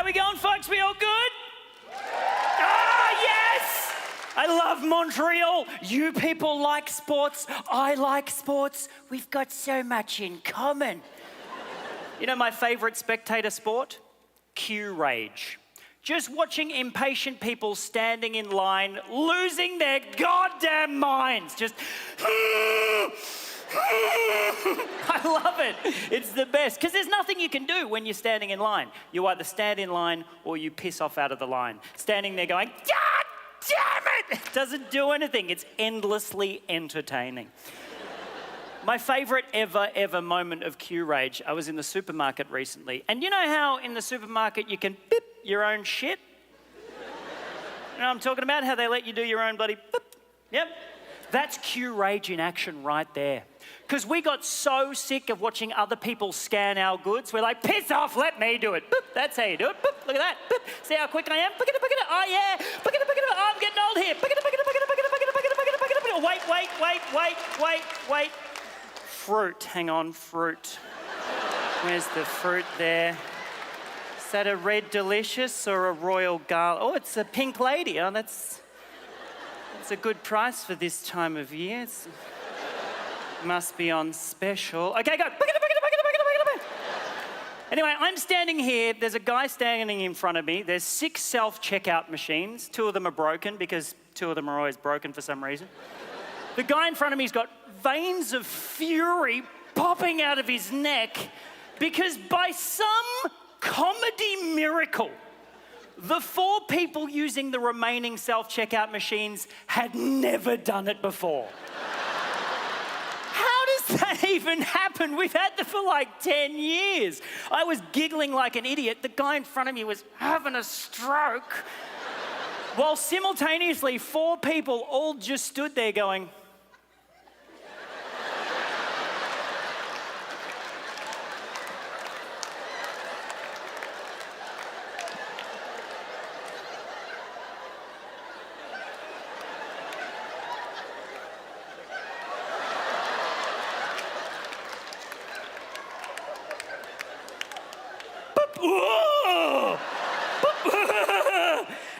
we going, folks? We all good? Ah, yes! I love Montreal. You people like sports. I like sports. We've got so much in common. You know my favourite spectator sport? Queue rage. Just watching impatient people standing in line, losing their goddamn minds. Just... I love it. It's the best. Because there's nothing you can do when you're standing in line. You either stand in line or you piss off out of the line. Standing there going, God damn it! It doesn't do anything. It's endlessly entertaining. My favourite ever moment of queue rage, I was in the supermarket recently. And you know how in the supermarket you can beep your own shit? You know what I'm talking about? How they let you do your own bloody beep? Yep. That's queue rage in action right there. Because we got so sick of watching other people scan our goods, we're like, piss off, let me do it. Boop, that's how you do it. Boop, look at that. Boop, see how quick I am? Boop, oh yeah. Boop, oh, I'm getting old here. Wait. Fruit, hang on, fruit. Where's the fruit there? Is that a red delicious or a royal garlic? Oh, it's a pink lady. Oh, that's a good price for this time of year. It must be on special. Okay, go. Anyway, I'm standing here. There's a guy standing in front of me. There's 6 self-checkout machines. 2 of them are broken because 2 of them are always broken for some reason. The guy in front of me's got veins of fury popping out of his neck because by some comedy miracle, the 4 people using the remaining self-checkout machines had never done it before. How does that even happen? We've had them for like 10 years. I was giggling like an idiot. The guy in front of me was having a stroke. While simultaneously, 4 people all just stood there going...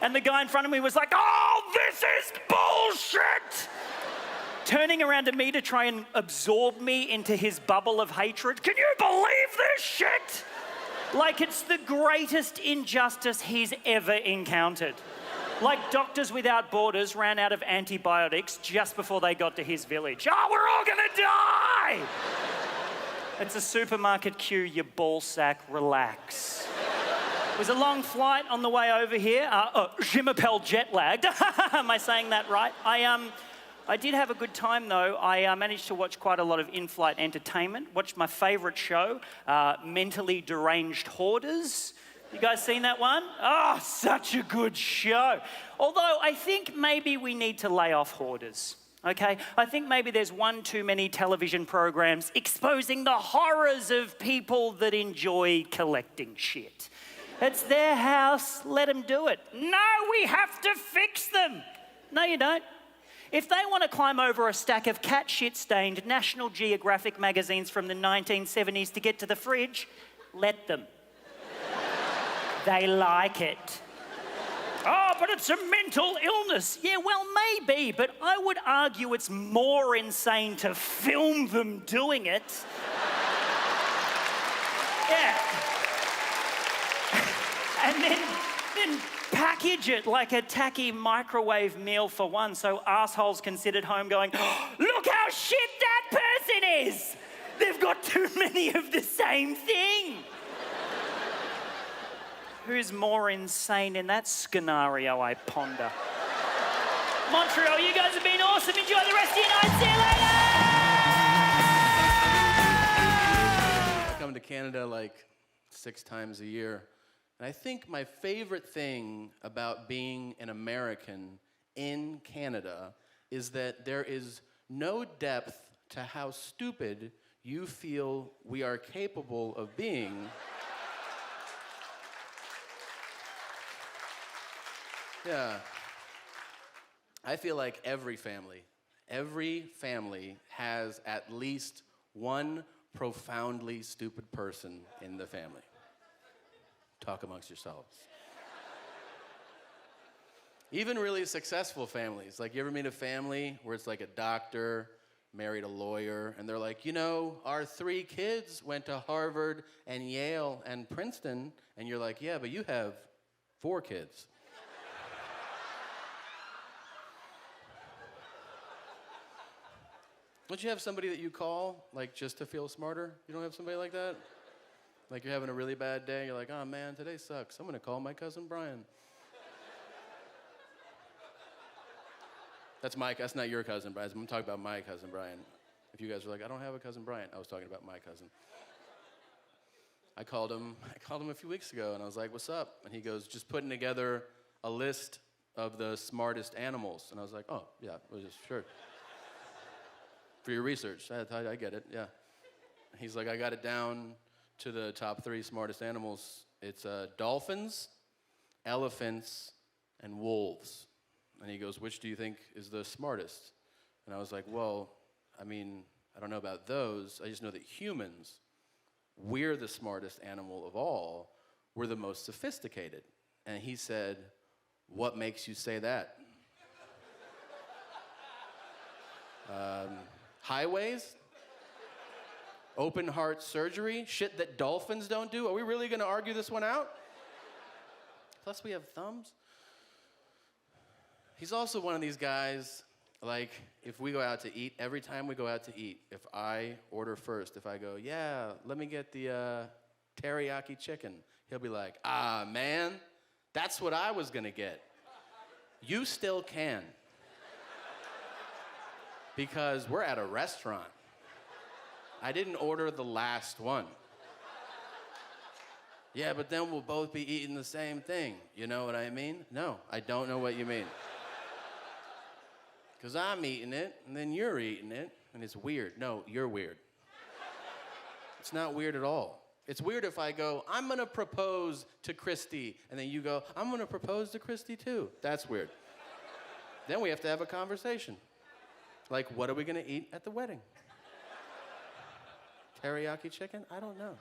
And the guy in front of me was like, oh, this is bullshit! Turning around to me to try and absorb me into his bubble of hatred. Can you believe this shit? Like it's the greatest injustice he's ever encountered. Like Doctors Without Borders ran out of antibiotics just before they got to his village. Oh, we're all gonna die! It's a supermarket queue, you ballsack, relax. It was a long flight on the way over here. Je m'appelle jet lagged. Am I saying that right? I did have a good time though. I managed to watch quite a lot of in-flight entertainment. Watched my favourite show, Mentally Deranged Hoarders. You guys seen that one? Oh, such a good show. Although I think maybe we need to lay off hoarders. Okay, I think maybe there's one too many television programs exposing the horrors of people that enjoy collecting shit. It's their house, let them do it. No, we have to fix them. No, you don't. If they want to climb over a stack of cat shit-stained National Geographic magazines from the 1970s to get to the fridge, let them. They like it. Oh, but it's a mental illness. Yeah, well, maybe, but I would argue it's more insane to film them doing it. Yeah. And then package it like a tacky microwave meal for one so assholes can sit at home going, oh, look how shit that person is! They've got too many of the same thing. Who's more insane in that scenario, I ponder? Montreal, you guys have been awesome. Enjoy the rest of your night. See you later! I come to Canada like 6 times a year. And I think my favorite thing about being an American in Canada is that there is no depth to how stupid you feel we are capable of being. Yeah. I feel like every family has at least one profoundly stupid person in the family. talk amongst yourselves. Even really successful families. Like, you ever meet a family where it's like a doctor married a lawyer, and they're like, you know, our 3 kids went to Harvard and Yale and Princeton, and you're like, yeah, but you have 4 kids. Don't you have somebody that you call, like, just to feel smarter? You don't have somebody like that? Like, you're having a really bad day, you're like, oh man, today sucks. I'm gonna call my cousin Brian. That's not your cousin, Brian. I'm talking about my cousin Brian. If you guys are like, I don't have a cousin Brian, I was talking about my cousin. I called him a few weeks ago, and I was like, what's up? And he goes, just putting together a list of the smartest animals. And I was like, oh, yeah, well, just sure. For your research, I get it, yeah. He's like, I got it down to the top 3 smartest animals. It's dolphins, elephants, and wolves. And he goes, which do you think is the smartest? And I was like, well, I mean, I don't know about those. I just know that humans, we're the smartest animal of all. We're the most sophisticated. And he said, what makes you say that? Highways? Open heart surgery? Shit that dolphins don't do? Are we really gonna argue this one out? Plus we have thumbs. He's also one of these guys, like, if we go out to eat, every time we go out to eat, if I order first, if I go, yeah, let me get the teriyaki chicken, he'll be like, ah, man, that's what I was gonna get. You still can. Because we're at a restaurant. I didn't order the last one. Yeah, but then we'll both be eating the same thing. You know what I mean? No, I don't know what you mean. Because I'm eating it, and then you're eating it, and it's weird. No, you're weird. It's not weird at all. It's weird if I go, I'm gonna propose to Christy, and then you go, I'm gonna propose to Christy too. That's weird. Then we have to have a conversation. Like, what are we gonna eat at the wedding? Teriyaki chicken? I don't know.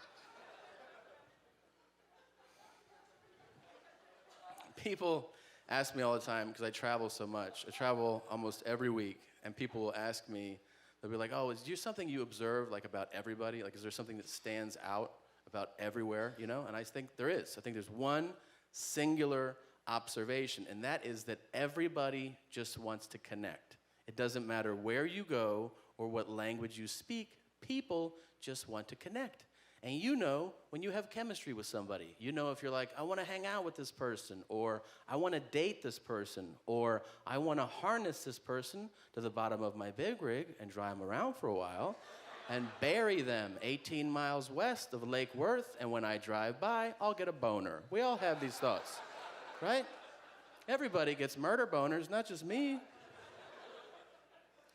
People ask me all the time, because I travel so much. I travel almost every week, and people will ask me, they'll be like, oh, is there something you observe, like, about everybody? Like, is there something that stands out about everywhere, you know? And I think there is. I think there's one singular observation, and that is that everybody just wants to connect. It doesn't matter where you go or what language you speak, people just want to connect. And you know when you have chemistry with somebody. You know if you're like, I want to hang out with this person, or I want to date this person, or I want to harness this person to the bottom of my big rig and drive them around for a while and bury them 18 miles west of Lake Worth, and when I drive by, I'll get a boner. We all have these thoughts, right? Everybody gets murder boners, not just me.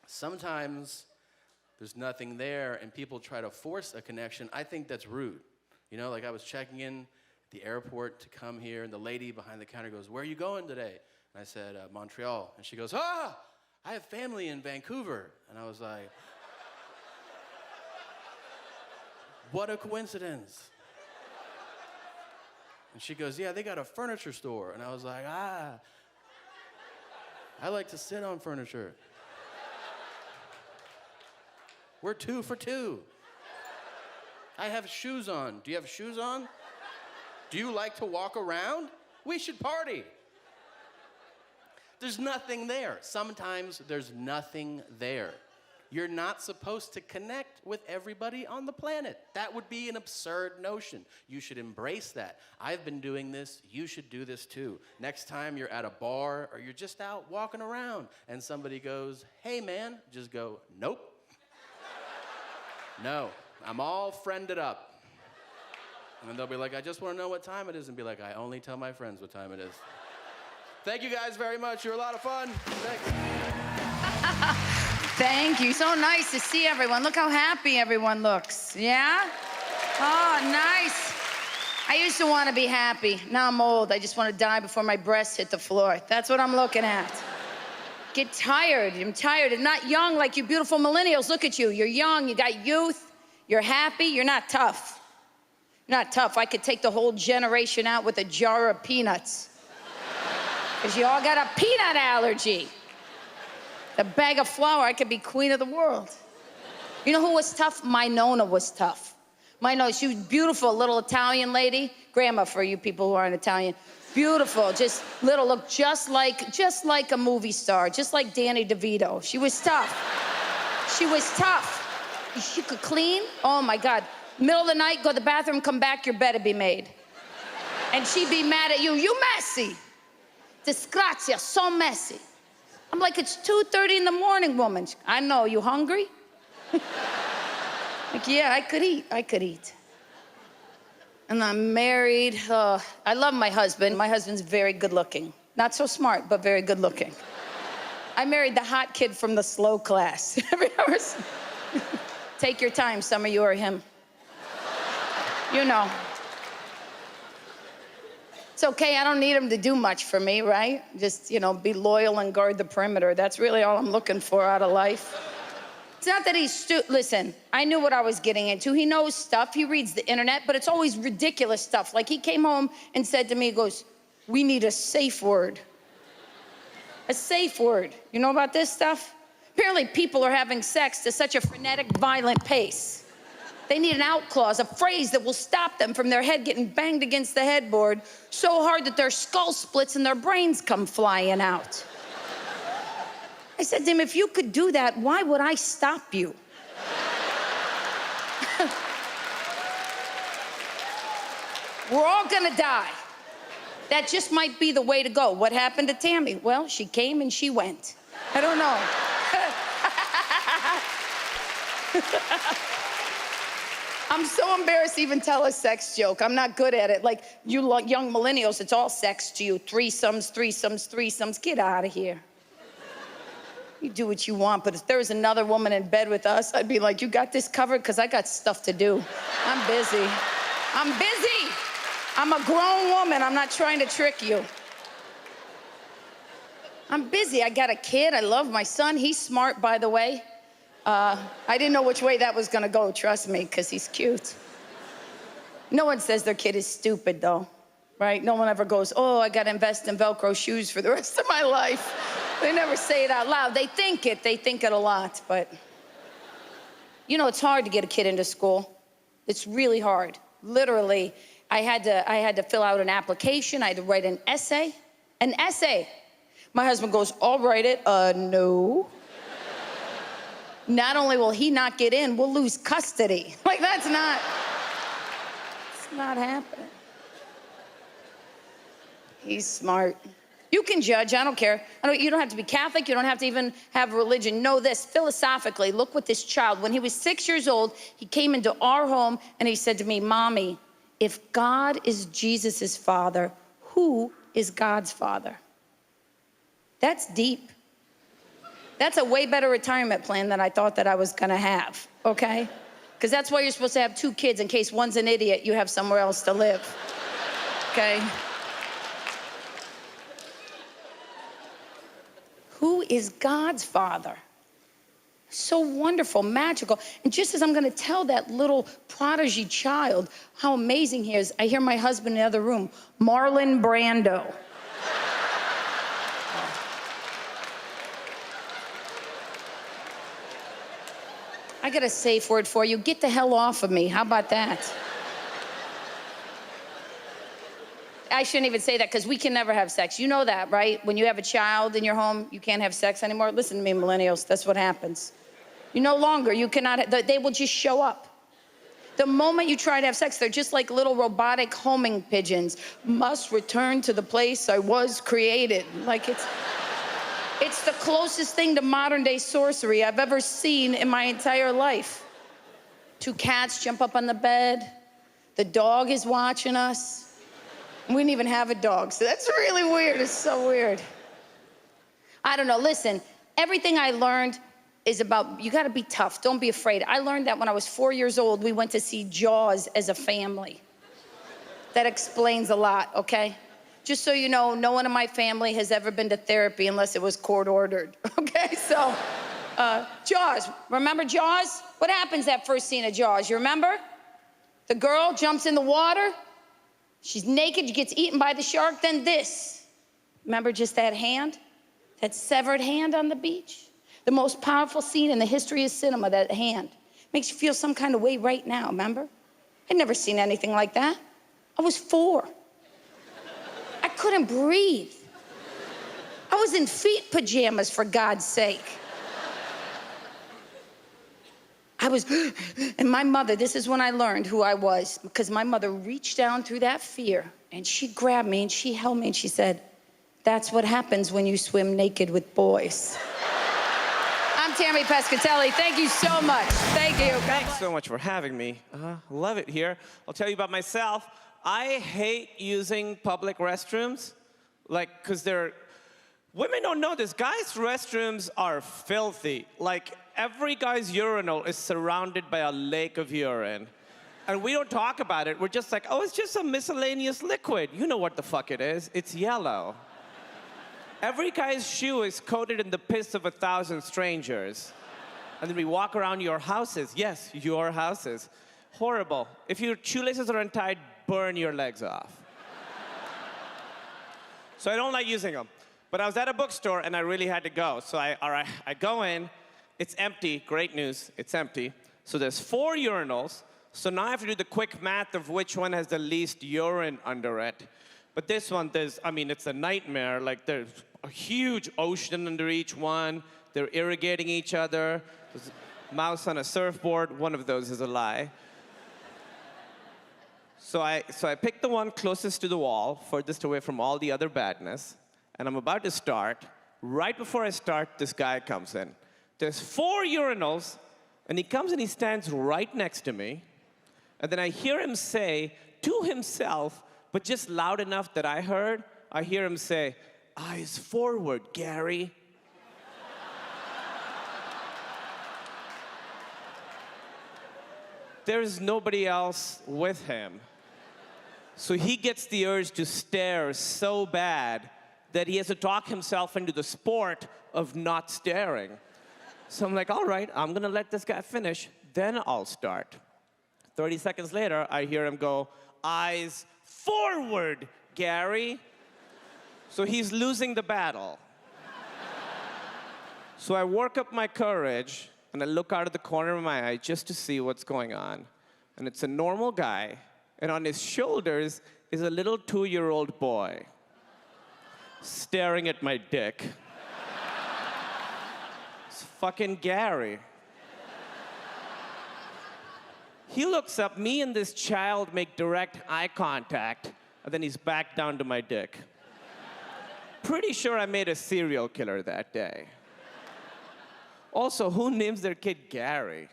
Sometimes there's nothing there, and people try to force a connection. I think that's rude. You know, like I was checking in at the airport to come here, and the lady behind the counter goes, where are you going today? And I said, Montreal. And she goes, I have family in Vancouver. And I was like, what a coincidence. And she goes, yeah, they got a furniture store. And I was like, I like to sit on furniture. We're 2 for 2. I have shoes on. Do you have shoes on? Do you like to walk around? We should party. There's nothing there. Sometimes there's nothing there. You're not supposed to connect with everybody on the planet. That would be an absurd notion. You should embrace that. I've been doing this. You should do this too. Next time you're at a bar or you're just out walking around and somebody goes, hey man, just go, nope. No, I'm all friended up. And they'll be like, I just want to know what time it is. And be like, I only tell my friends what time it is. Thank you guys very much. You're a lot of fun. Thanks. Thank you. So nice to see everyone. Look how happy everyone looks. Yeah? Oh, nice. I used to want to be happy. Now I'm old. I just want to die before my breasts hit the floor. That's what I'm looking at. Get tired. I'm tired. I'm not young like you beautiful millennials. Look at you. You're young. You got youth. You're happy. You're not tough. Not tough. I could take the whole generation out with a jar of peanuts. Because you all got a peanut allergy. A bag of flour, I could be queen of the world. You know who was tough? My Nona was tough. My Nona, she was beautiful, little Italian lady. Grandma for you people who aren't Italian. Beautiful, just little, look just like a movie star, just like Danny DeVito. She was tough. She was tough. She could clean. Oh my God. Middle of the night, go to the bathroom, come back, your bed would be made. And she'd be mad at you. You messy. Disgrazia, so messy. I'm like, it's 2:30 in the morning, woman. I know, you hungry? Like, yeah, I could eat. And I'm married. I love my husband. My husband's very good looking. Not so smart, but very good looking. I married the hot kid from the slow class. Take your time, some of you are him. You know. It's okay, I don't need him to do much for me, right? Just, be loyal and guard the perimeter. That's really all I'm looking for out of life. It's not that he's listen, I knew what I was getting into. He knows stuff, he reads the internet, but it's always ridiculous stuff. Like he came home and said to me, he goes, we need a safe word. A safe word. You know about this stuff? Apparently people are having sex to such a frenetic, violent pace. They need an out clause, a phrase that will stop them from their head getting banged against the headboard so hard that their skull splits and their brains come flying out. I said to him, if you could do that, why would I stop you? We're all gonna die. That just might be the way to go. What happened to Tammy? Well, she came and she went. I don't know. I'm so embarrassed to even tell a sex joke. I'm not good at it. Like, you young millennials, it's all sex to you. Threesomes. Get out of here. You do what you want, but if there was another woman in bed with us, I'd be like, you got this covered? Because I got stuff to do. I'm busy. I'm a grown woman. I'm not trying to trick you. I'm busy. I got a kid. I love my son. He's smart, by the way. I didn't know which way that was gonna go, trust me, because he's cute. No one says their kid is stupid, though, right? No one ever goes, oh, I gotta invest in Velcro shoes for the rest of my life. They never say it out loud. They think it a lot, but it's hard to get a kid into school. It's really hard. Literally, I had to fill out an application. I had to write an essay. An essay. My husband goes, I'll write it. No. Not only will he not get in, we'll lose custody. Like, it's not happening. He's smart. You can judge, I don't care. You don't have to be Catholic, you don't have to even have religion. Know this, philosophically, look what this child, when he was 6 years old, he came into our home and he said to me, Mommy, if God is Jesus's father, who is God's father? That's deep. That's a way better retirement plan than I thought that I was gonna have, okay? Because that's why you're supposed to have 2 kids in case one's an idiot, you have somewhere else to live, okay? Who is God's father? So wonderful, magical. And just as I'm gonna tell that little prodigy child how amazing he is, I hear my husband in the other room, Marlon Brando. I got a safe word for you. Get the hell off of me. How about that? I shouldn't even say that because we can never have sex. You know that, right? When you have a child in your home, you can't have sex anymore. Listen to me, millennials. That's what happens. You no longer, you cannot, they will just show up. The moment you try to have sex, they're just like little robotic homing pigeons. Must return to the place I was created. Like it's the closest thing to modern day sorcery I've ever seen in my entire life. 2 cats jump up on the bed. The dog is watching us. We didn't even have a dog, so that's really weird. It's so weird. I don't know, listen, everything I learned is about, you gotta be tough, don't be afraid. I learned that when I was 4 years old, we went to see Jaws as a family. That explains a lot, okay? Just so you know, no one in my family has ever been to therapy unless it was court ordered, okay? So, Jaws, remember Jaws? What happens that first scene of Jaws, you remember? The girl jumps in the water. She's naked, she gets eaten by the shark. Then this. Remember just that hand? That severed hand on the beach? The most powerful scene in the history of cinema, that hand. Makes you feel some kind of way right now, remember? I'd never seen anything like that. I was 4. I couldn't breathe. I was in feet pajamas, for God's sake. And my mother, this is when I learned who I was, because my mother reached down through that fear, and she grabbed me, and she held me, and she said, "That's what happens when you swim naked with boys." I'm Tammy Pescatelli. Thank you so much. Thank you. Thanks so much for having me. Love it here. I'll tell you about myself. I hate using public restrooms, because women don't know this. Guys' restrooms are filthy. Every guy's urinal is surrounded by a lake of urine. And we don't talk about it. We're just like, oh, it's just a miscellaneous liquid. You know what the fuck it is. It's yellow. Every guy's shoe is coated in the piss of 1,000 strangers. And then we walk around your houses. Yes, your houses. Horrible. If your shoelaces are untied, burn your legs off. So I don't like using them. But I was at a bookstore, and I really had to go. So I go in. It's empty. Great news. It's empty. So there's 4 urinals. So now I have to do the quick math of which one has the least urine under it. But this one, it's a nightmare. There's a huge ocean under each one. They're irrigating each other. There's a mouse on a surfboard. One of those is a lie. So I picked the one closest to the wall, furthest away from all the other badness. And I'm about to start. Right before I start, this guy comes in. There's 4 urinals, and he comes and he stands right next to me. And then I hear him say to himself, but just loud enough that I heard, I hear him say, "Eyes forward, Gary." There's nobody else with him. So he gets the urge to stare so bad that he has to talk himself into the sport of not staring. So I'm like, all right, I'm gonna let this guy finish, then I'll start. 30 seconds later, I hear him go, "Eyes forward, Gary." So he's losing the battle. So I work up my courage, and I look out of the corner of my eye just to see what's going on. And it's a normal guy, and on his shoulders is a little 2-year-old boy staring at my dick. It's fucking Gary. He looks up, me and this child make direct eye contact, and then he's back down to my dick. Pretty sure I made a serial killer that day. Also, who names their kid Gary?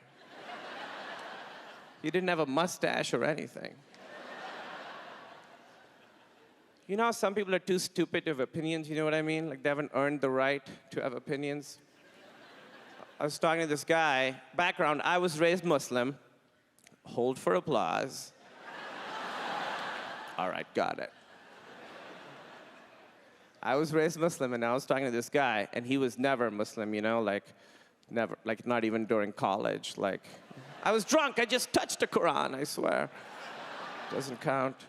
He didn't have a mustache or anything. You know how some people are too stupid to have opinions, you know what I mean? They haven't earned the right to have opinions. I was talking to this guy. Background, I was raised Muslim. Hold for applause. All right, got it. I was raised Muslim, and I was talking to this guy, and he was never Muslim, never, not even during college. I was drunk, I just touched the Quran, I swear. Doesn't count.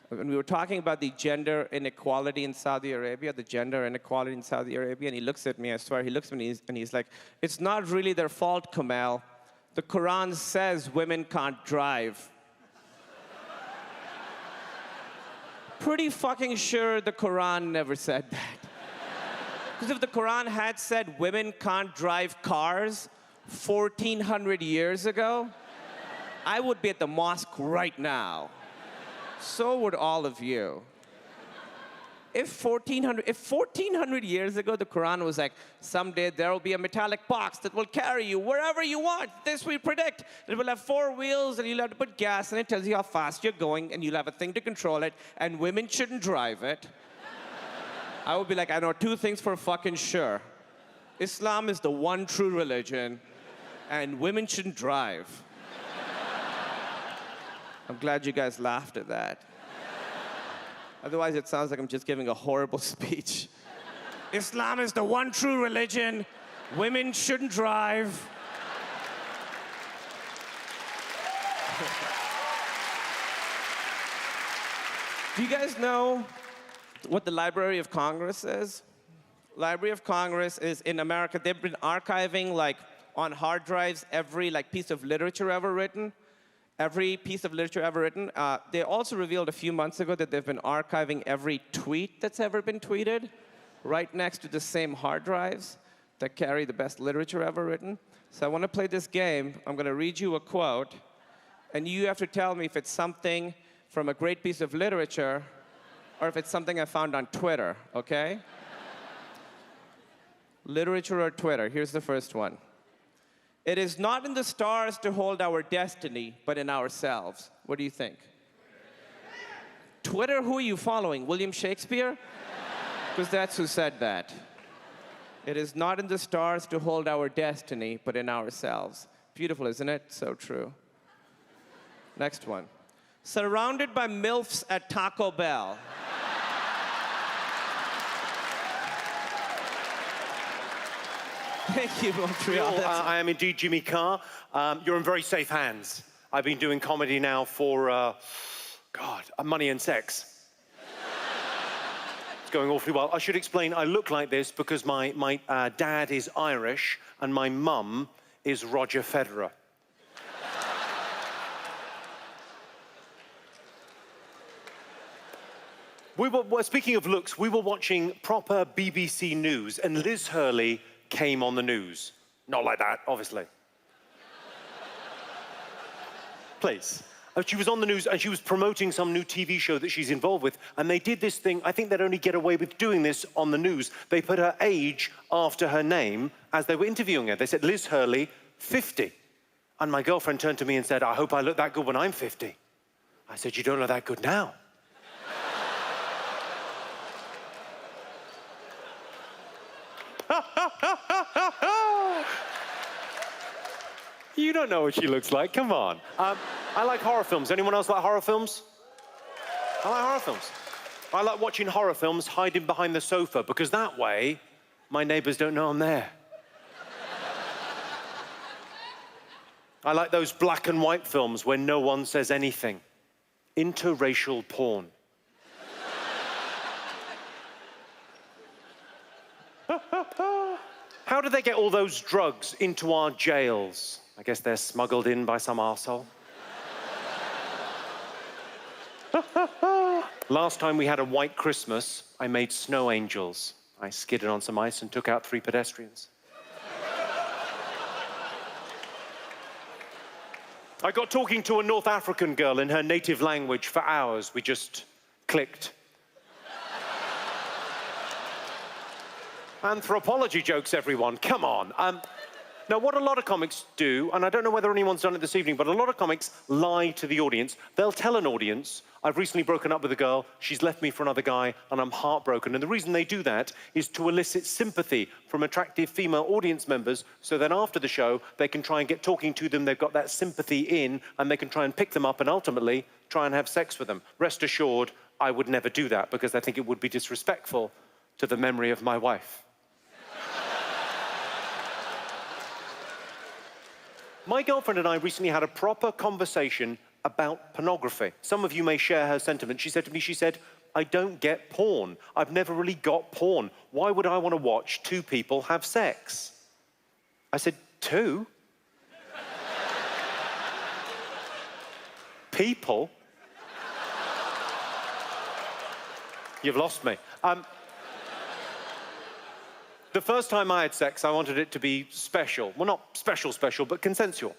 When we were talking about the gender inequality in Saudi Arabia, and he looks at me, I swear, he looks at me, and he's like, "It's not really their fault, Kamal. The Quran says women can't drive." Pretty fucking sure the Quran never said that. Because if the Quran had said women can't drive cars 1,400 years ago, I would be at the mosque right now. So would all of you. If 1,400 years ago the Quran was like, someday there will be a metallic box that will carry you wherever you want. This we predict. It will have 4 wheels, and you'll have to put gas, and it tells you how fast you're going, and you'll have a thing to control it, and women shouldn't drive it. I would be like, I know 2 things for fucking sure. Islam is the one true religion, and women shouldn't drive. I'm glad you guys laughed at that. Otherwise, it sounds like I'm just giving a horrible speech. Islam is the one true religion. Women shouldn't drive. Do you guys know what the Library of Congress is? Library of Congress is in America. They've been archiving like on hard drives every like piece of literature ever written. Every piece of literature ever written. They also revealed a few months ago that they've been archiving every tweet that's ever been tweeted right next to the same hard drives that carry the best literature ever written. So I want to play this game. I'm going to read you a quote, and you have to tell me if it's something from a great piece of literature or if it's something I found on Twitter, okay? Literature or Twitter? Here's the first one. It is not in the stars to hold our destiny, but in ourselves. What do you think? Twitter, who are you following? William Shakespeare? Because that's who said that. It is not in the stars to hold our destiny, but in ourselves. Beautiful, isn't it? So true. Next one. Surrounded by MILFs at Taco Bell. Thank you, Montreal. I am indeed Jimmy Carr. You're in very safe hands. I've been doing comedy now for, money and sex. It's going awfully well. I should explain, I look like this because my dad is Irish and my mum is Roger Federer. Speaking of looks, we were watching proper BBC News and Liz Hurley came on the news. Not like that, obviously. Please. She was on the news and she was promoting some new TV show that she's involved with, and they did this thing. I think they'd only get away with doing this on the news. They put her age after her name as they were interviewing her. They said, Liz Hurley, 50. And my girlfriend turned to me and said, I hope I look that good when I'm 50. I said, you don't look that good now. You don't know what she looks like, come on. I like horror films. Anyone else like horror films? I like horror films. I like watching horror films hiding behind the sofa because that way, my neighbors don't know I'm there. I like those black and white films where no one says anything. Interracial porn. How do they get all those drugs into our jails? I guess they're smuggled in by some arsehole. Last time we had a white Christmas, I made snow angels. I skidded on some ice and took out 3 pedestrians. I got talking to a North African girl in her native language for hours. We just clicked. Anthropology jokes, everyone. Come on. Now, what a lot of comics do, and I don't know whether anyone's done it this evening, but a lot of comics lie to the audience. They'll tell an audience, I've recently broken up with a girl, she's left me for another guy, and I'm heartbroken. And the reason they do that is to elicit sympathy from attractive female audience members, so then after the show, they can try and get talking to them, they've got that sympathy in, and they can try and pick them up and ultimately try and have sex with them. Rest assured, I would never do that, because I think it would be disrespectful to the memory of my wife. My girlfriend and I recently had a proper conversation about pornography. Some of you may share her sentiment. She said to me, I don't get porn. I've never really got porn. Why would I want to watch 2 people have sex? I said, 2? People? You've lost me. The first time I had sex, I wanted it to be special. Well, not special, but consensual.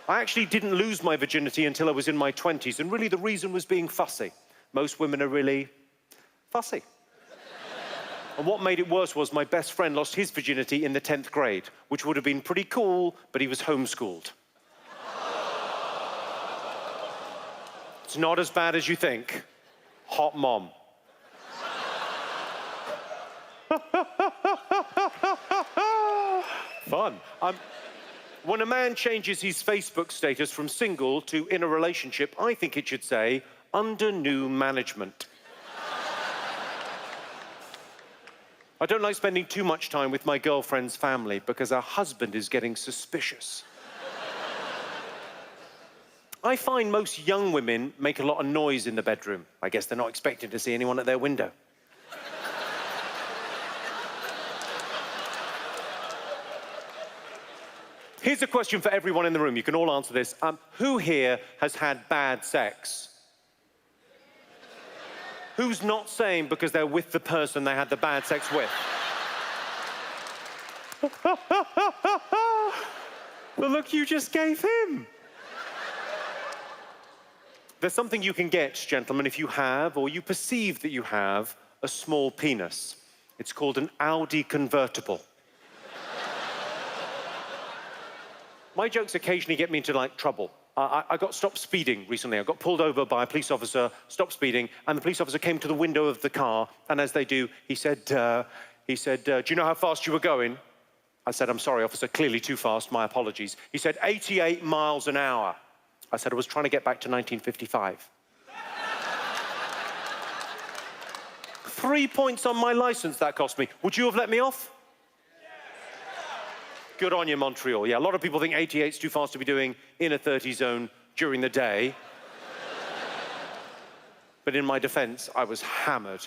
I actually didn't lose my virginity until I was in my 20s, and really the reason was being fussy. Most women are really fussy. And what made it worse was my best friend lost his virginity in the 10th grade, which would have been pretty cool, but he was homeschooled. It's not as bad as you think. Hot mom. Fun. When a man changes his Facebook status from single to in a relationship, I think it should say, under new management. I don't like spending too much time with my girlfriend's family because her husband is getting suspicious. I find most young women make a lot of noise in the bedroom. I guess they're not expecting to see anyone at their window. Here's a question for everyone in the room. You can all answer this. Who here has had bad sex? Who's not saying because they're with the person they had the bad sex with? The look you just gave him. There's something you can get, gentlemen, if you have, or you perceive that you have, a small penis. It's called an Audi convertible. My jokes occasionally get me into, trouble. I got stopped speeding recently. I got pulled over by a police officer, stopped speeding, and the police officer came to the window of the car, and as they do, he said, do you know how fast you were going? I said, I'm sorry, officer, clearly too fast, my apologies. He said, 88 miles an hour. I said, I was trying to get back to 1955. 3 points on my license that cost me. Would you have let me off? Good on you, Montreal. Yeah, a lot of people think 88 is too fast to be doing in a 30 zone during the day. But in my defense, I was hammered.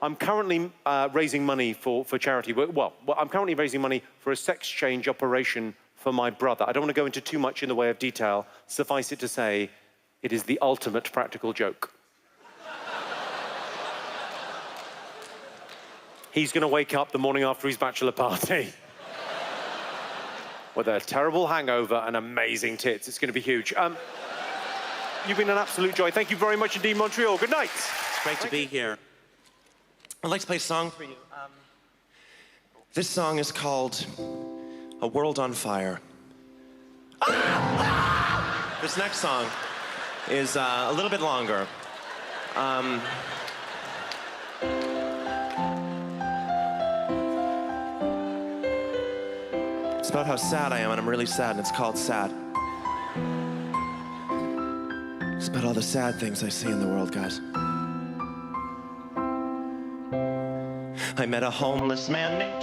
I'm currently raising money for charity. Well, I'm currently raising money for a sex change operation for my brother. I don't want to go into too much in the way of detail. Suffice it to say, it is the ultimate practical joke. He's going to wake up the morning after his bachelor party with a terrible hangover and amazing tits. It's going to be huge. You've been an absolute joy. Thank you very much indeed, Montreal. Good night. It's great to be here. I'd like to play a song for you. This song is called A World on Fire. This next song is a little bit longer. It's about how sad I am, and I'm really sad, and it's called Sad. It's about all the sad things I see in the world, guys. I met a homeless man named...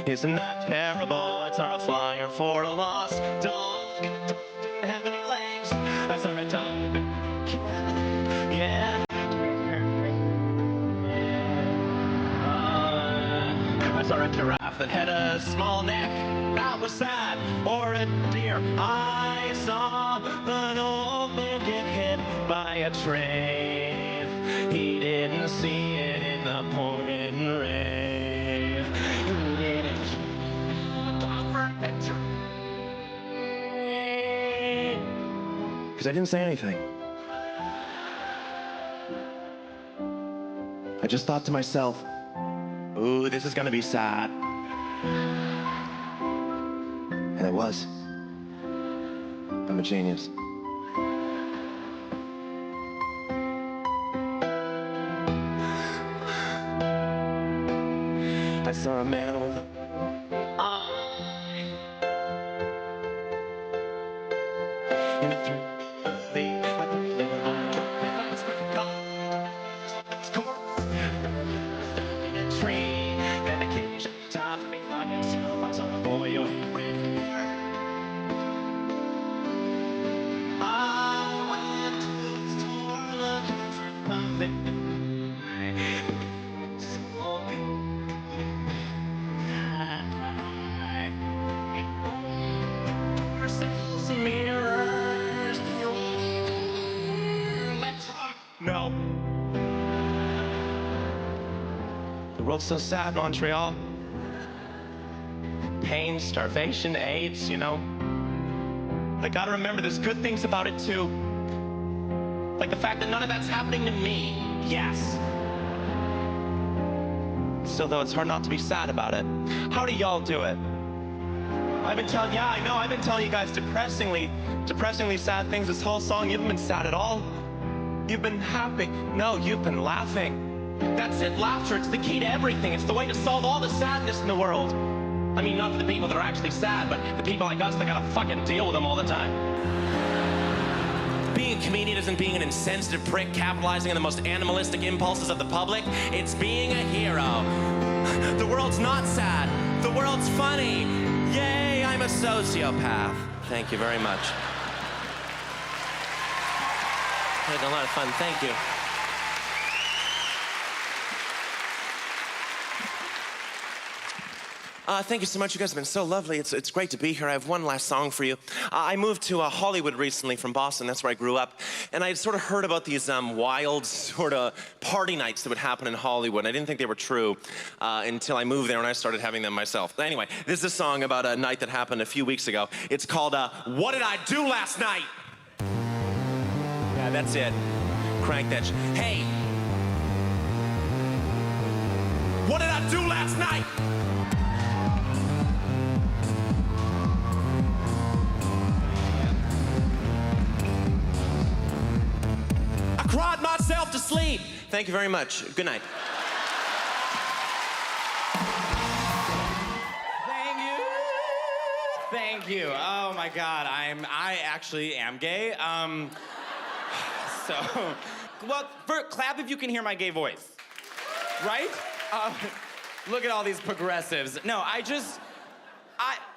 Isn't that terrible? It's our flyer for a lost dog. Didn't have any legs. I saw a dog. Yeah. I saw a giraffe that had a small neck. That was sad. Or a deer. I saw an old man get hit by a train. He didn't see it in the pouring rain. He didn't because I didn't say anything. I just thought to myself, ooh, this is gonna be sad. And it was. I'm a genius. I saw a man with a eye. In a tree. Medication. Time for me by himself. I saw a boy. I went to the store looking for something. Mirrors. No. The world's so sad, Montreal. Pain, starvation, AIDS, you know. But I gotta remember there's good things about it too. Like the fact that none of that's happening to me. Yes. Still though, it's hard not to be sad about it. How do y'all do it? I've been telling you guys depressingly sad things this whole song. You haven't been sad at all. You've been happy. No, you've been laughing. That's it, laughter, it's the key to everything. It's the way to solve all the sadness in the world. I mean, not for the people that are actually sad, but the people like us that gotta fucking deal with them all the time. Being a comedian isn't being an insensitive prick capitalizing on the most animalistic impulses of the public. It's being a hero. The world's not sad. The world's funny. Yay, I'm a sociopath. Thank you very much. Had a lot of fun. Thank you. Thank you so much. You guys have been so lovely. It's great to be here. I have one last song for you. I moved to Hollywood recently from Boston. That's where I grew up. And I had sort of heard about these wild sort of party nights that would happen in Hollywood. I didn't think they were true until I moved there and I started having them myself. But anyway, this is a song about a night that happened a few weeks ago. It's called What Did I Do Last Night? Yeah, that's it. Crank that. Hey! What did I do last night? Cried myself to sleep. Thank you very much. Good night. Thank you. Thank you. Oh my God, I actually am gay. Well, clap if you can hear my gay voice. Right? Look at all these progressives. No,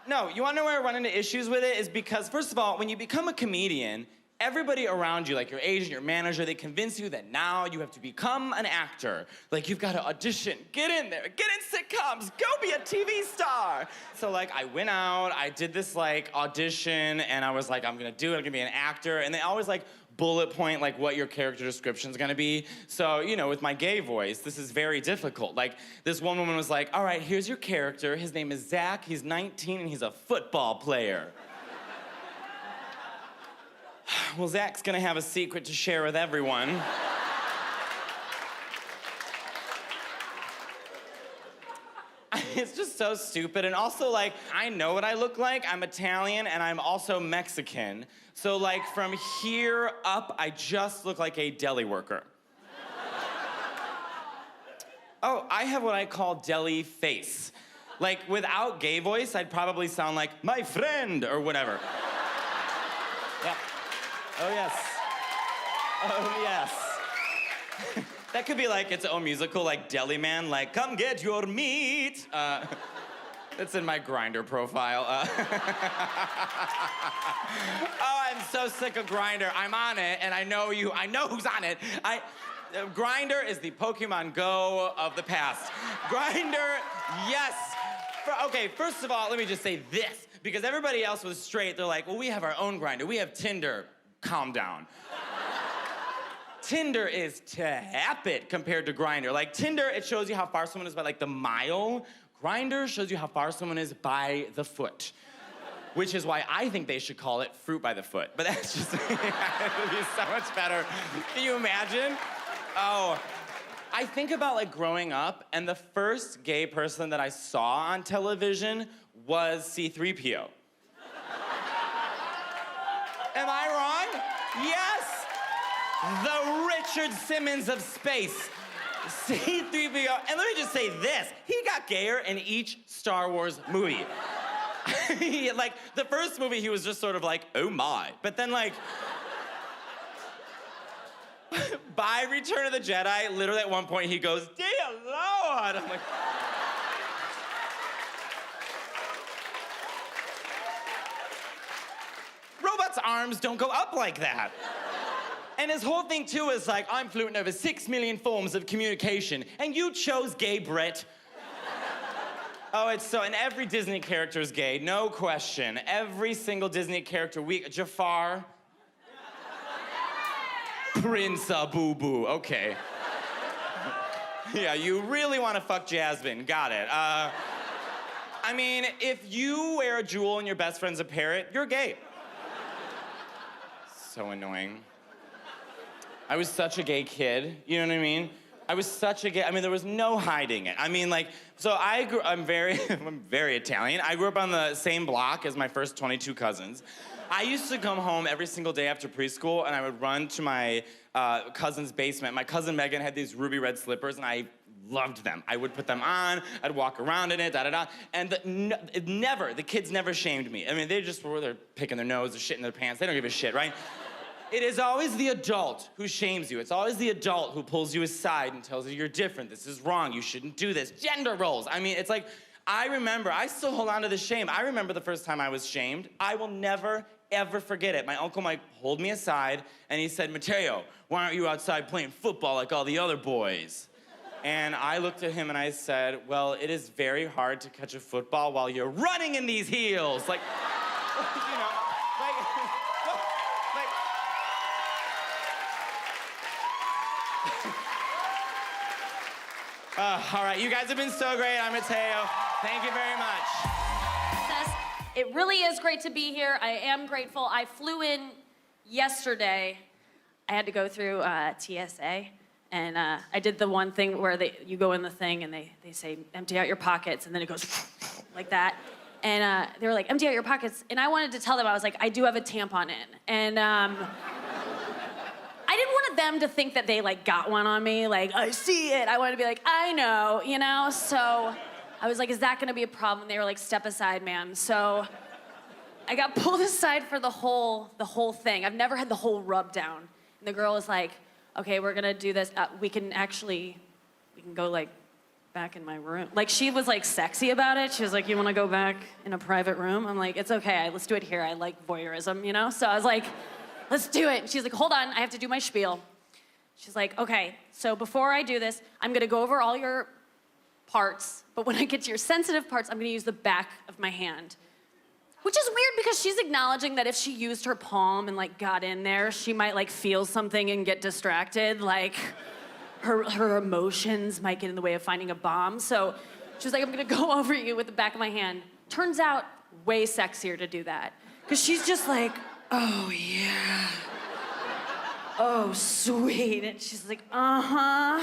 no, you wanna know where I run into issues with it? Is because, first of all, when you become a comedian, everybody around you, like your agent, your manager, they convince you that now you have to become an actor. Like, you've got to audition, get in there, get in sitcoms, go be a TV star. So, like, I went out, I did this, like, audition, and I was like, I'm gonna do it, I'm gonna be an actor. And they always, like, bullet point, like, what your character description's gonna be. So, you know, with my gay voice, this is very difficult. Like, this one woman was like, all right, here's your character. His name is Zach, he's 19, and he's a football player. Well, Zach's gonna have a secret to share with everyone. It's just so stupid. And also, like, I know what I look like. I'm Italian and I'm also Mexican. So, like, from here up, I just look like a deli worker. Oh, I have what I call deli face. Like, without gay voice, I'd probably sound like my friend or whatever. Yeah. Oh, yes. Oh, yes. That could be like its own musical, like Deli Man, like, come get your meat. That's in my Grindr profile. Oh, I'm so sick of Grindr. I'm on it, and I know who's on it. Grindr is the Pokemon Go of the past. Grindr, yes. Okay, first of all, let me just say this, because everybody else was straight. They're like, well, we have our own Grindr. We have Tinder. Calm down. Tinder is tap it compared to Grindr. Like, Tinder, it shows you how far someone is by, like, the mile. Grindr shows you how far someone is by the foot. Which is why I think they should call it fruit by the foot. But that's just, it would be so much better. Can you imagine? Oh, I think about, like, growing up, and the first gay person that I saw on television was C-3PO. Am I wrong? Yes! The Richard Simmons of space. C-3PO. And let me just say this. He got gayer in each Star Wars movie. Like, the first movie, he was just sort of like, oh my. But then, like, by Return of the Jedi, literally at one point, he goes, dear Lord. I'm like... Robot's arms don't go up like that. And his whole thing, too, is like, I'm fluent in over 6 million forms of communication, and you chose gay, Brett. Oh, it's so, and every Disney character is gay, no question. Every single Disney character, Jafar. Prince Boo-Boo, okay. Yeah, you really want to fuck Jasmine, got it. I mean, if you wear a jewel and your best friend's a parrot, you're gay. So annoying. I was such a gay kid, you know what I mean? I was such a gay, I mean, there was no hiding it. I mean, like, so I'm very Italian. I grew up on the same block as my first 22 cousins. I used to come home every single day after preschool, and I would run to my cousin's basement. My cousin Megan had these ruby red slippers, and I loved them. I would put them on, I'd walk around in it, da-da-da. And the kids never shamed me. I mean, they're picking their nose, they're shitting their pants, they don't give a shit, right? It is always the adult who shames you. It's always the adult who pulls you aside and tells you you're different. This is wrong. You shouldn't do this. Gender roles. I mean, it's like, I still hold on to the shame. I remember the first time I was shamed. I will never, ever forget it. My uncle Mike pulled me aside and he said, Mateo, why aren't you outside playing football like all the other boys? And I looked at him and I said, well, it is very hard to catch a football while you're running in these heels. Like, you know, all right, you guys have been so great. I'm Mateo. Thank you very much. It really is great to be here. I am grateful. I flew in yesterday. I had to go through TSA, and I did the one thing where you go in the thing and they say, empty out your pockets, and then it goes like that. And they were like, empty out your pockets. And I wanted to tell them, I was like, I do have a tampon in. And I didn't want them to think that they like got one on me, like, I see it. I wanted to be like, I know, you know? So I was like, is that gonna be a problem? They were like, step aside, ma'am. So I got pulled aside for the whole thing. I've never had the whole rub down. And the girl was like, okay, we're gonna do this. We can go like back in my room. Like she was like sexy about it. She was like, you wanna go back in a private room? I'm like, it's okay, let's do it here. I like voyeurism, you know? So I was like, let's do it. And she's like, hold on, I have to do my spiel. She's like, okay, so before I do this, I'm gonna go over all your parts, but when I get to your sensitive parts, I'm gonna use the back of my hand. Which is weird because she's acknowledging that if she used her palm and like got in there, she might like feel something and get distracted, like her emotions might get in the way of finding a bomb. So she was like, I'm gonna go over you with the back of my hand. Turns out, way sexier to do that. Because she's just like, oh yeah. Oh, sweet. And she's like, uh-huh.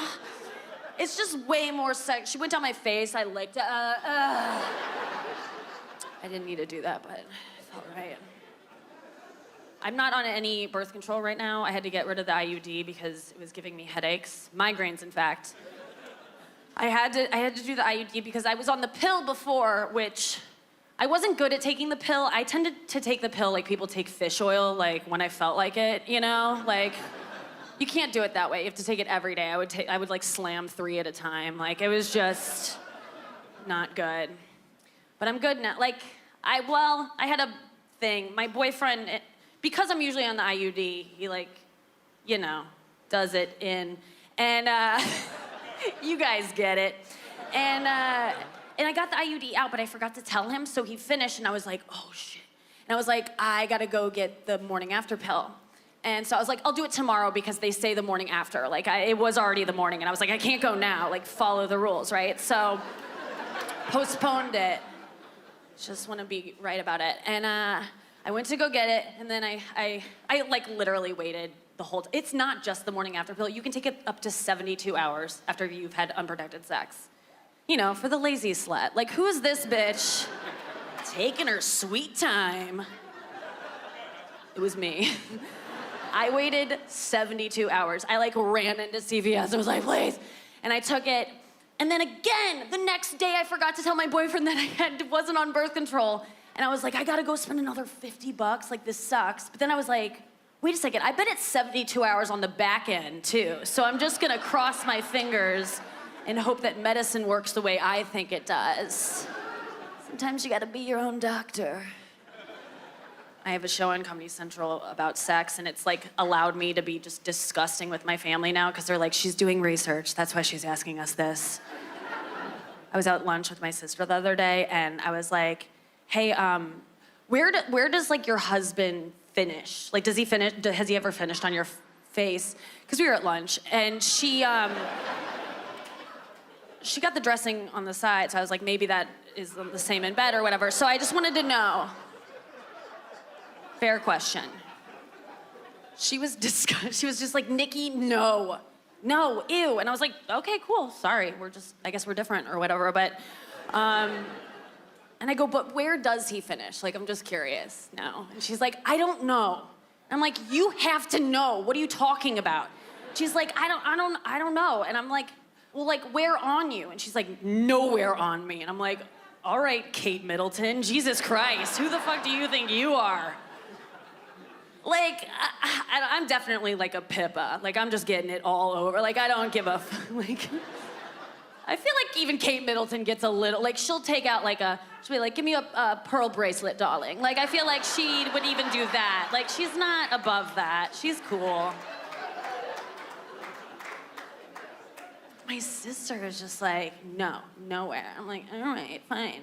It's just way more sex. She went down my face, I licked it. I didn't need to do that, but it felt right. I'm not on any birth control right now. I had to get rid of the IUD because it was giving me headaches, migraines, in fact. I had to do the IUD because I was on the pill before, which I wasn't good at taking the pill. I tended to take the pill like people take fish oil, like when I felt like it, you know? Like, you can't do it that way. You have to take it every day. I would like slam 3 at a time. Like, it was just not good. But I'm good now. Like, I had a thing. My boyfriend, because I'm usually on the IUD, he like, you know, does it in. And you guys get it. And I got the IUD out, but I forgot to tell him, so he finished, and I was like, oh, shit. And I was like, I gotta go get the morning after pill. And so I was like, I'll do it tomorrow because they say the morning after. Like, it was already the morning, and I was like, I can't go now. Like, follow the rules, right? So, postponed it. Just want to be right about it. And I went to go get it, and then I like literally waited the whole time. It's not just the morning after pill. You can take it up to 72 hours after you've had unprotected sex. You know, for the lazy slut. Like, who's this bitch taking her sweet time? It was me. I waited 72 hours. I like ran into CVS. I was like, please. And I took it. And then again, the next day, I forgot to tell my boyfriend that I wasn't on birth control. And I was like, I gotta go spend another $50. Like, this sucks. But then I was like, wait a second. I bet it's 72 hours on the back end, too. So I'm just gonna cross my fingers and hope that medicine works the way I think it does. Sometimes you gotta be your own doctor. I have a show on Comedy Central about sex, and it's like allowed me to be just disgusting with my family now because they're like, she's doing research. That's why she's asking us this. I was out at lunch with my sister the other day, and I was like, hey, where does like your husband finish? Like, does he finish? Has he ever finished on your face? Because we were at lunch, and she got the dressing on the side, so I was like, maybe that is the same in bed or whatever. So I just wanted to know. Fair question. She was just like, Nikki, no, ew. And I was like, okay, cool, sorry. I guess we're different or whatever, but, and I go, but where does he finish? Like, I'm just curious now. And she's like, I don't know. And I'm like, you have to know. What are you talking about? She's like, I don't know. And I'm like, well, like, where on you? And she's like, nowhere on me. And I'm like, all right, Kate Middleton, Jesus Christ, who the fuck do you think you are? Like, I'm definitely like a Pippa. Like, I'm just getting it all over. Like, I don't give a like. I feel like even Kate Middleton gets a little, like, she'll take out like she'll be like, give me a pearl bracelet, darling. Like, I feel like she would even do that. Like, she's not above that. She's cool. My sister is just like, no, nowhere. I'm like, all right, fine.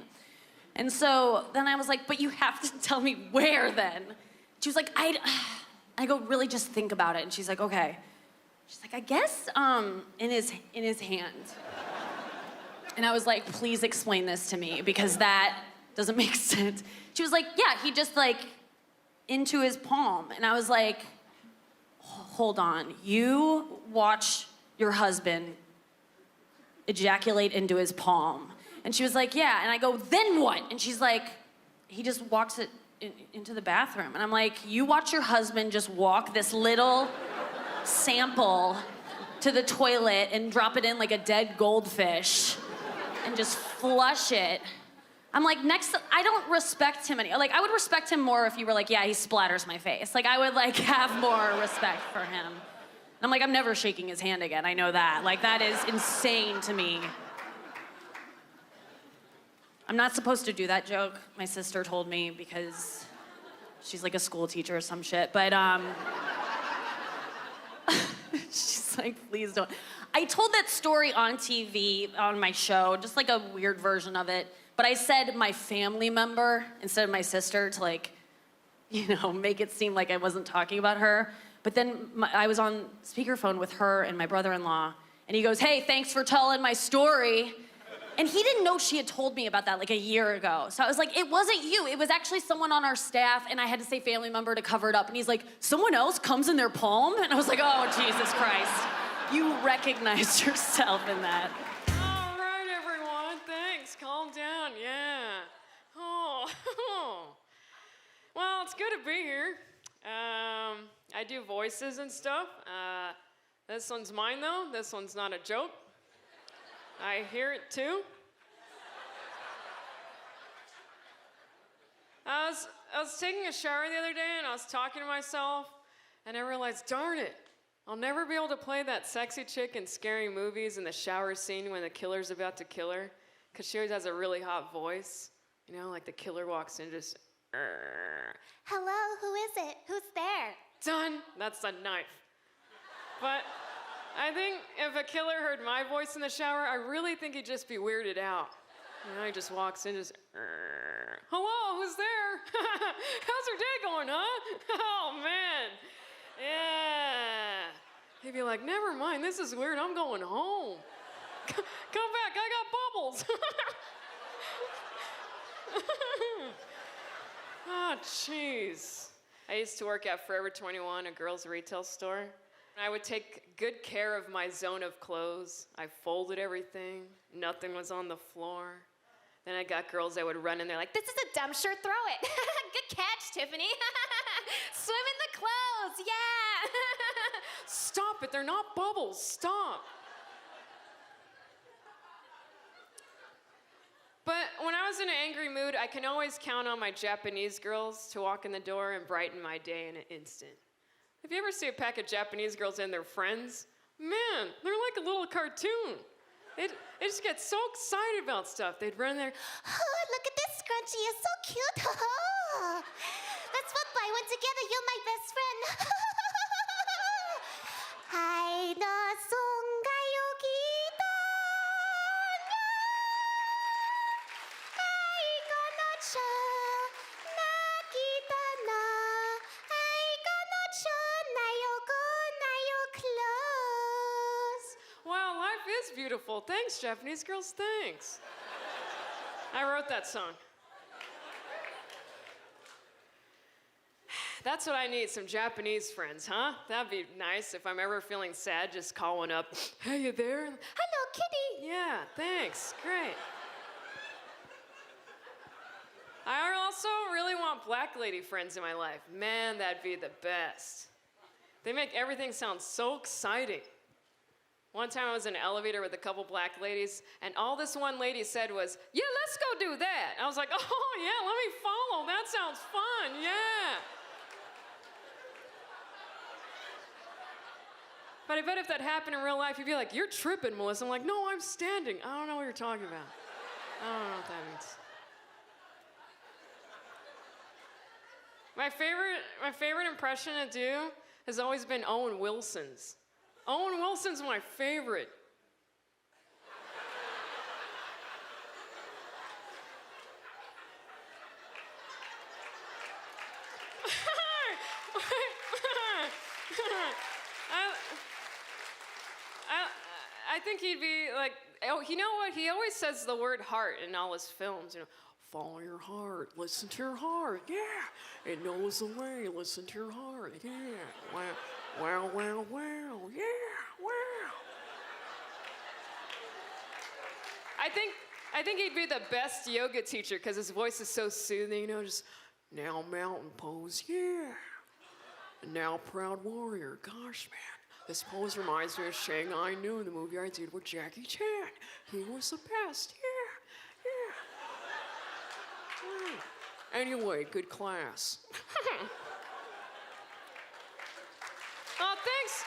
And so then I was like, but you have to tell me where then. She was like, I go, really just think about it. And she's like, okay. She's like, I guess in his hand. And I was like, please explain this to me because that doesn't make sense. She was like, yeah, he just like into his palm. And I was like, hold on. You watch your husband ejaculate into his palm. And she was like, yeah. And I go, then what? And she's like, he just walks it into the bathroom. And I'm like, you watch your husband just walk this little sample to the toilet and drop it in like a dead goldfish and just flush it. I'm like, I don't respect him any. Like, I would respect him more if you were like, yeah, he splatters my face. Like, I would like have more respect for him. And I'm like, I'm never shaking his hand again. I know that. Like, that is insane to me. I'm not supposed to do that joke, my sister told me, because she's like a school teacher or some shit. But she's like, please don't. I told that story on TV, on my show, just like a weird version of it. But I said my family member instead of my sister to like, you know, make it seem like I wasn't talking about her. But then I was on speakerphone with her and my brother-in-law, and he goes, hey, thanks for telling my story. And he didn't know she had told me about that like a year ago. So I was like, it wasn't you. It was actually someone on our staff, and I had to say family member to cover it up. And he's like, someone else comes in their palm? And I was like, oh, Jesus Christ. You recognized yourself in that. All right, everyone. Thanks. Calm down. Yeah. Oh. Well, it's good to be here. I do voices and stuff. This one's mine, though. This one's not a joke. I hear it, too. I was taking a shower the other day, and I was talking to myself, and I realized, darn it, I'll never be able to play that sexy chick in scary movies in the shower scene when the killer's about to kill her, because she always has a really hot voice. You know, like the killer walks in just, Hello, who is it? Who's there? done. That's a knife. But I think if a killer heard my voice in the shower, I really think he'd just be weirded out. You know, he just walks in, just, hello, who's there? How's your day going, huh? Oh, man. Yeah. He'd be like, never mind, this is weird, I'm going home. Come back, I got bubbles. Oh, jeez. I used to work at Forever 21, a girls' retail store. I would take good care of my zone of clothes. I folded everything. Nothing was on the floor. Then I got girls that would run in there like, This is a dumb shirt, throw it. Good catch, Tiffany. Swim in the clothes, yeah. stop it, they're not bubbles, stop. But when I was in an angry mood, I can always count on my Japanese girls to walk in the door and brighten my day in an instant. If you ever see a pack of Japanese girls and their friends, man, they're like a little cartoon. They just get so excited about stuff. They'd run there. Oh, look at this scrunchie, it's so cute. Oh, let's both buy one together, you're my best friend. Hai no songayo kita. Hai kono cho nakita na. Hai kono cho nayoko nayo close. Wow, life is beautiful. Thanks, Japanese girls, thanks. I wrote that song. That's what I need, some Japanese friends, huh? That'd be nice if I'm ever feeling sad, just call one up. Hey, you there? Hello, kitty. Yeah, thanks, great. I also really want black lady friends in my life. Man, that'd be the best. They make everything sound so exciting. One time I was in an elevator with a couple black ladies, and all this one lady said was, yeah, let's go do that. I was like, oh, yeah, let me follow. That sounds fun, yeah. But I bet if that happened in real life, you'd be like, you're tripping, Melissa. I'm like, no, I'm standing. I don't know what you're talking about. I don't know what that means. My favorite impression to do has always been Owen Wilson's. Owen Wilson's my favorite. I think he'd be like, oh, you know what? He always says the word heart in all his films. You know, follow your heart, listen to your heart, yeah. It knows the way, listen to your heart, yeah. Wow, wow, wow, wow, yeah, wow. I think he'd be the best yoga teacher because his voice is so soothing. You know, just now mountain pose, yeah. And now proud warrior, gosh, man. This pose reminds me of Shanghai Noon, the movie I did with Jackie Chan. He was the best, yeah. Anyway, good class. Oh, thanks.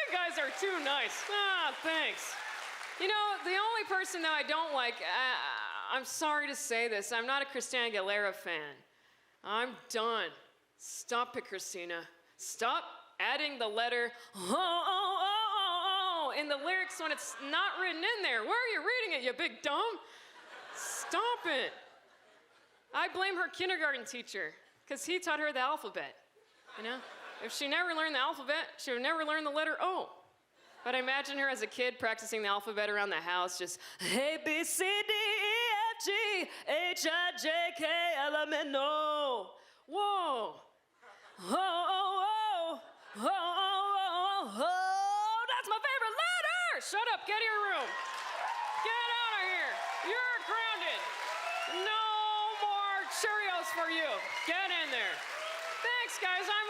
You guys are too nice. Ah, thanks. You know, the only person that I don't like, I'm sorry to say this, I'm not a Christina Aguilera fan. I'm done. Stop it, Christina. Stop adding the letter in the lyrics when it's not written in there. Where are you reading it, you big dumb? Stop it. I blame her kindergarten teacher, because he taught her the alphabet, you know? If she never learned the alphabet, she would never learn the letter O. But I imagine her as a kid practicing the alphabet around the house, just A, B, C, D, E, F, G, H, I, J, K, L, M, N, O. Whoa. That's my favorite letter! Shut up, get to your room. Get out of here. You're grounded. No more Cheerios for you. Get in there. Thanks, guys. I'm